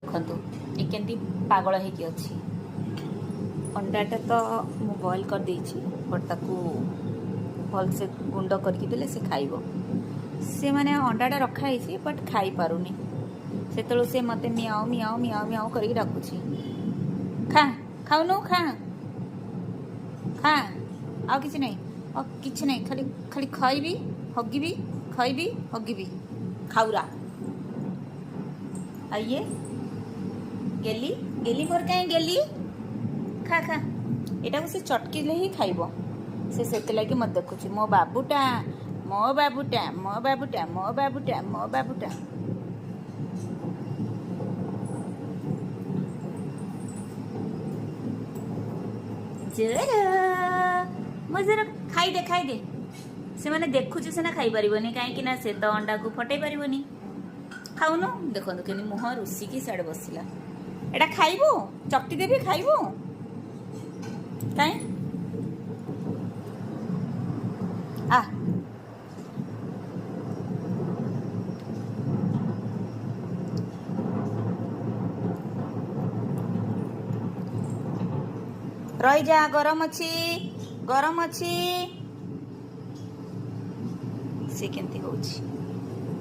ଦେଖନ୍ତୁ ଏ କେମିତି ପାଗଳ ହେଇକି ଅଛି। ଅଣ୍ଡାଟା ତ ମୁଁ ବଏଲ୍ କରିଦେଇଛି, ବଟ୍ ତାକୁ ଭଲସେ ଗୁଣ୍ଡ କରିକି ଦେଲେ ସେ ଖାଇବ। ସେ ମାନେ ଅଣ୍ଡାଟା ରଖା ହେଇଛି ବଟ୍ ଖାଇପାରୁନି। ସେତେବେଳୁ ସେ ମୋତେ ମିଆଉ ମିଆଉ ମିଆଉ ମିଆଉ କରିକି ଡାକୁଛି, ଖା ଖାଉନୁ ଖା ଖା, ଆଉ କିଛି ନାହିଁ, ଆଉ କିଛି ନାହିଁ, ଖାଲି ଖାଲି ଖାଇବି ହଗିବି, ଖାଇବି ହଗିବି, ଖାଉରା। आइए गेली गेली मोर कहीं गेली, खा खा, एटा को से चटकीले ही खाइब। से लगी मत देखुची, मो बाबूटा मो बाबूटा मो बाबूटा मो बाबूटा मो बाबूटा। जरा मो जरा खाई दे से माने देखुची सिना खाई परिबनी, काहे ना से तो अंडा को फटै परिबनी। खाऊनु देखो कि मुह रुषिकी साड़े बसला, एटा खाइबो चकटी देवी खाइबो कहीं आ रही जा, गरम अच्छी गरम अच्छी। से केमती होउची,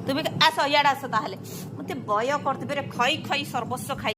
तुम आस इाड़ आस, ताहले मत बय करते खई खई सर्वस्व खाई।